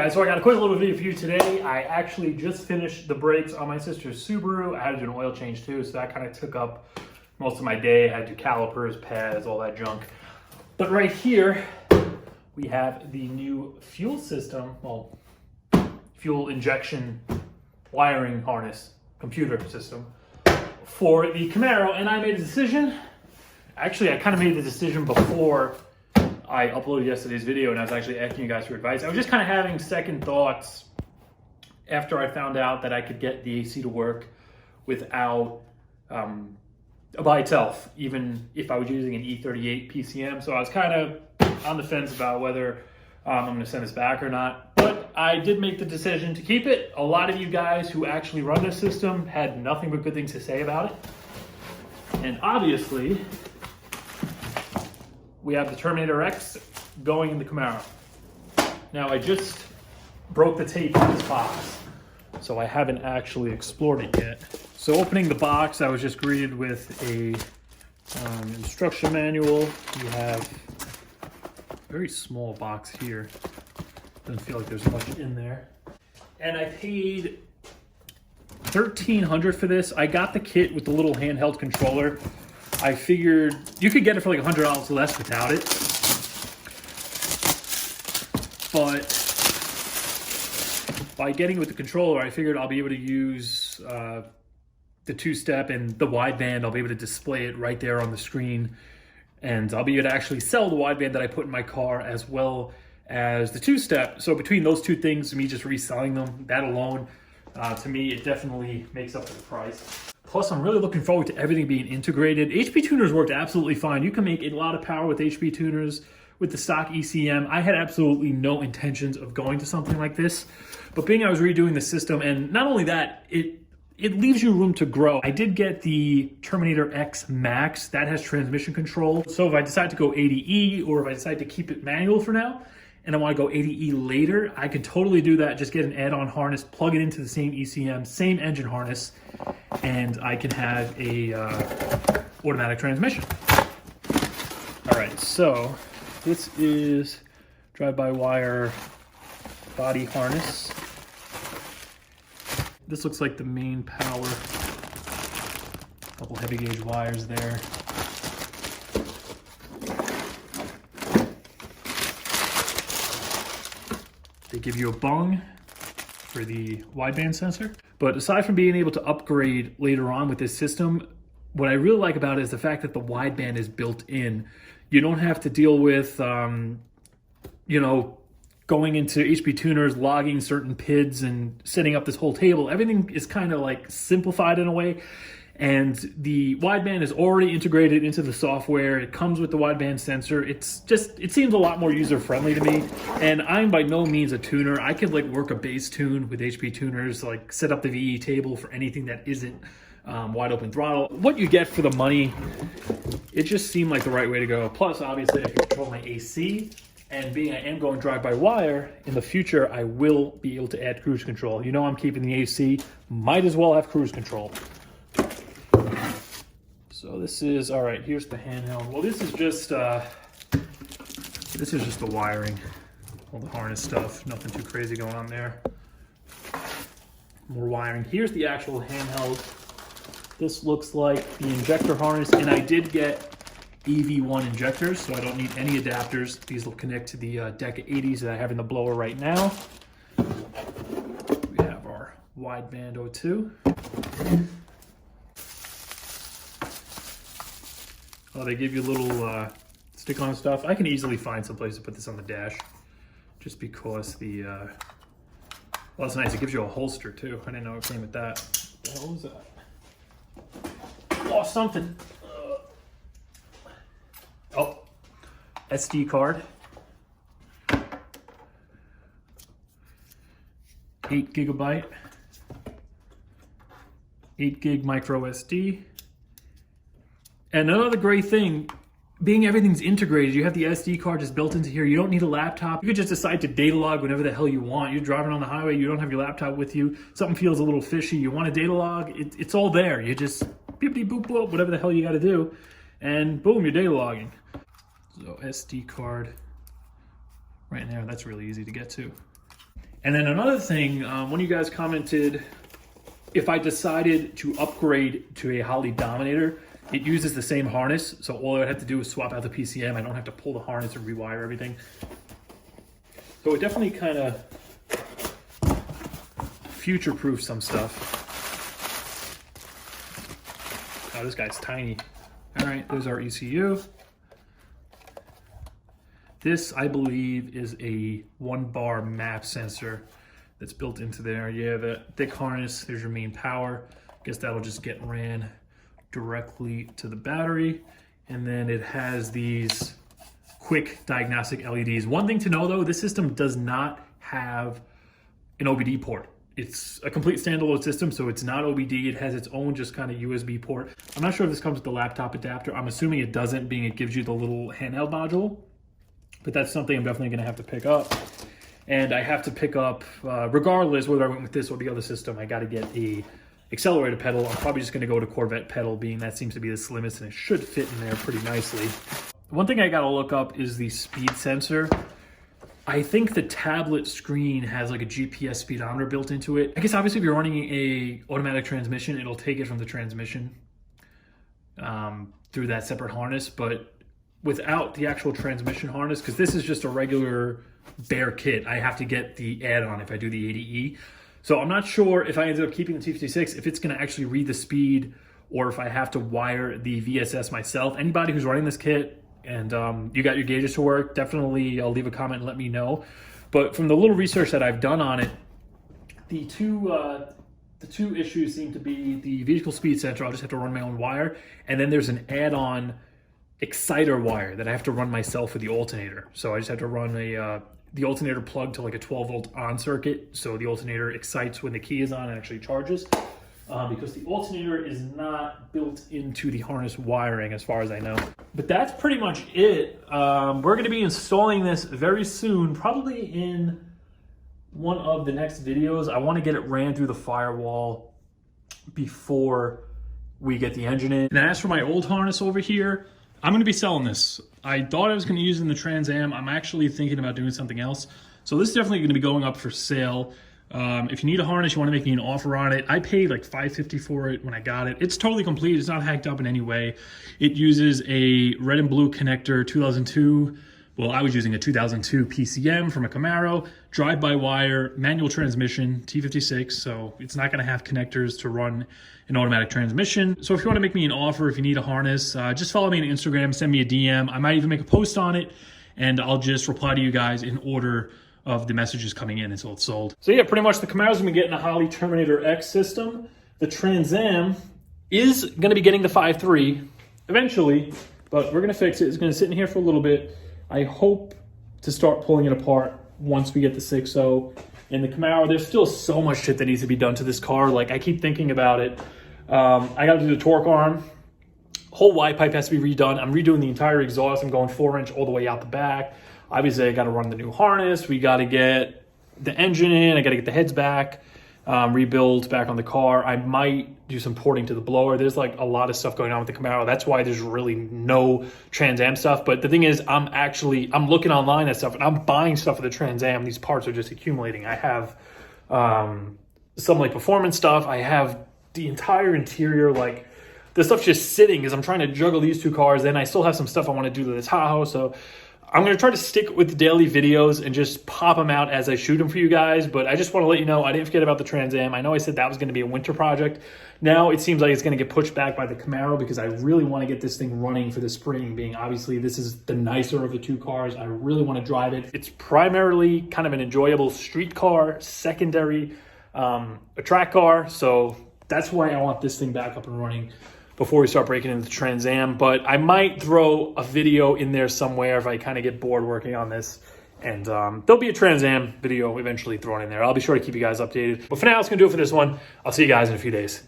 guys, so I got a quick little video for you today. I actually just finished the brakes on my sister's Subaru. I had to do an oil change too, so that kind of took up most of my day. I had to do calipers, pads, all that junk. But right here, we have the new fuel system, well, fuel injection wiring harness computer system for the Camaro, and I made a decision. Actually, I kind of made the decision before I uploaded yesterday's video, and I was actually asking you guys for advice. I was just kind of having second thoughts after I found out that I could get the AC to work without by itself, even if I was using an E38 PCM. So I was kind of on the fence about whether I'm going to send this back or not. But I did make the decision to keep it. A lot of you guys who actually run this system had nothing but good things to say about it. And obviously, we have the Terminator X going in the Camaro. Now, I just broke the tape on this box, so I haven't actually explored it yet. So opening the box, I was just greeted with a instruction manual. You have a very small box here. Doesn't feel like there's much in there. And I paid $1,300 for this. I got the kit with the little handheld controller. I figured you could get it for like $100 less without it. But by getting it with the controller, I figured I'll be able to use the two-step and the wideband. I'll be able to display it right there on the screen. And I'll be able to actually sell the wideband that I put in my car as well as the two-step. So between those two things, me just reselling them, that alone, to me, it definitely makes up for the price. Plus, I'm really looking forward to everything being integrated. HP tuners worked absolutely fine. You can make a lot of power with HP tuners with the stock ECM. I had absolutely no intentions of going to something like this. But being I was redoing the system, and not only that, it leaves you room to grow. I did get the Terminator X Max. That has transmission control. So if I decide to go 80E, or if I decide to keep it manual for now, and I want to go 80E later, I can totally do that. Just get an add-on harness, plug it into the same ECM, same engine harness, and I can have a automatic transmission. All right, so this is drive-by-wire body harness. This looks like the main power. A couple heavy gauge wires there. They give you a bung for the wideband sensor. But aside from being able to upgrade later on with this system, what I really like about it is the fact that the wideband is built in. You don't have to deal with, you know, going into HP tuners, logging certain PIDs and setting up this whole table. Everything is kind of like simplified in a way. And the wideband is already integrated into the software. It comes with the wideband sensor. It seems a lot more user-friendly to me. And I'm by no means a tuner. I could like work a bass tune with HP tuners, like set up the VE table for anything that isn't wide open throttle. What you get for the money, it just seemed like the right way to go. Plus, obviously, I can control my AC. And being I am going drive-by-wire, in the future, I will be able to add cruise control. You know I'm keeping the AC. Might as well have cruise control. So this is, all right, here's the handheld. Well, this is just the wiring, all the harness stuff, nothing too crazy going on there. More wiring. Here's the actual handheld. This looks like the injector harness, and I did get EV1 injectors, so I don't need any adapters. These will connect to the Deca 80s that I have in the blower right now. We have our wideband O2. Oh, they give you a little stick-on stuff. I can easily find some place to put this on the dash, just because the, well, it's nice. It gives you a holster, too. I didn't know it came with that. What the hell was that? Lost something. Oh, SD card. 8 gigabyte. 8 gig micro SD. And another great thing, being everything's integrated, you have the SD card just built into here. You don't need a laptop. You could just decide to data log whenever the hell you want. You're driving on the highway, you don't have your laptop with you. Something feels a little fishy. You want to data log, it's all there. You just beepity boop boop, whatever the hell you got to do. And boom, you're data logging. So SD card right there, that's really easy to get to. And then another thing, one of you guys commented, if I decided to upgrade to a Holley Dominator, it uses the same harness. So all I would have to do is swap out the PCM. I don't have to pull the harness and rewire everything. So it definitely kind of future-proof some stuff. Oh, this guy's tiny. All right, there's our ECU. This, I believe, is a 1-bar map sensor that's built into there. You have a thick harness. There's your main power. I guess that'll just get ran directly to the battery. And then it has these quick diagnostic LEDs. One thing to know, though, this system does not have an OBD port. It's a complete standalone system, so it's not OBD. It has its own just kind of USB port. I'm not sure if this comes with the laptop adapter. I'm assuming it doesn't, being it gives you the little handheld module. But that's something I'm definitely going to have to pick up. And I have to pick up, regardless whether I went with this or the other system, I got to get a accelerator pedal. I'm probably just going to go to Corvette pedal, being that seems to be the slimmest and it should fit in there pretty nicely. One thing I got to look up is the speed sensor. I think the tablet screen has like a GPS speedometer built into it. I guess obviously if you're running a automatic transmission, it'll take it from the transmission through that separate harness. But without the actual transmission harness, because this is just a regular bare kit, I have to get the add-on if I do the 80E. So I'm not sure if I ended up keeping the T56, if it's going to actually read the speed, or if I have to wire the VSS myself. Anybody who's running this kit and you got your gauges to work, definitely leave a comment and let me know. But from the little research that I've done on it, the two issues seem to be the vehicle speed sensor. I'll just have to run my own wire, and then there's an add-on exciter wire that I have to run myself for the alternator. So I just have to run the alternator plug to like a 12-volt on circuit, so the alternator excites when the key is on and actually charges. Because the alternator is not built into the harness wiring as far as I know. But that's pretty much it. We're going to be installing this very soon, probably in one of the next videos. I want to get it ran through the firewall before we get the engine in. And as for my old harness over here, I'm going to be selling this. I thought I was going to use it in the Trans Am. I'm actually thinking about doing something else. So this is definitely going to be going up for sale. If you need a harness, you want to make me an offer on it. I paid like $550 for it when I got it. It's totally complete. It's not hacked up in any way. It uses a red and blue connector 2002. Well, I was using a 2002 PCM from a Camaro, drive-by-wire, manual transmission, T56. So it's not going to have connectors to run an automatic transmission. So if you want to make me an offer, if you need a harness, just follow me on Instagram, send me a DM. I might even make a post on it, and I'll just reply to you guys in order of the messages coming in until it's sold. So yeah, pretty much the Camaro's gonna be getting a Holley Terminator X system. The Trans Am is gonna be getting the 5.3 eventually, but we're gonna fix it. It's gonna sit in here for a little bit. I hope to start pulling it apart once we get the 6.0. And the Camaro, there's still so much shit that needs to be done to this car. Like, I keep thinking about it. I gotta do the torque arm. Whole Y pipe has to be redone. I'm redoing the entire exhaust. I'm going 4-inch all the way out the back. Obviously, I got to run the new harness. We got to get the engine in. I got to get the heads back, rebuild back on the car. I might do some porting to the blower. There's like a lot of stuff going on with the Camaro. That's why there's really no Trans Am stuff. But the thing is, I'm looking online at stuff, and I'm buying stuff for the Trans Am. These parts are just accumulating. I have some like performance stuff. I have the entire interior, like the stuff's just sitting as I'm trying to juggle these two cars. Then I still have some stuff I want to do to the Tahoe. So I'm going to try to stick with the daily videos and just pop them out as I shoot them for you guys. But I just want to let you know, I didn't forget about the Trans Am. I know I said that was going to be a winter project. Now it seems like it's going to get pushed back by the Camaro because I really want to get this thing running for the spring, being obviously this is the nicer of the two cars. I really want to drive it. It's primarily kind of an enjoyable street car, secondary, a track car. So that's why I want this thing back up and running before we start breaking into the Trans Am. But I might throw a video in there somewhere if I kind of get bored working on this. And there'll be a Trans Am video eventually thrown in there. I'll be sure to keep you guys updated. But for now, that's going to do it for this one. I'll see you guys in a few days.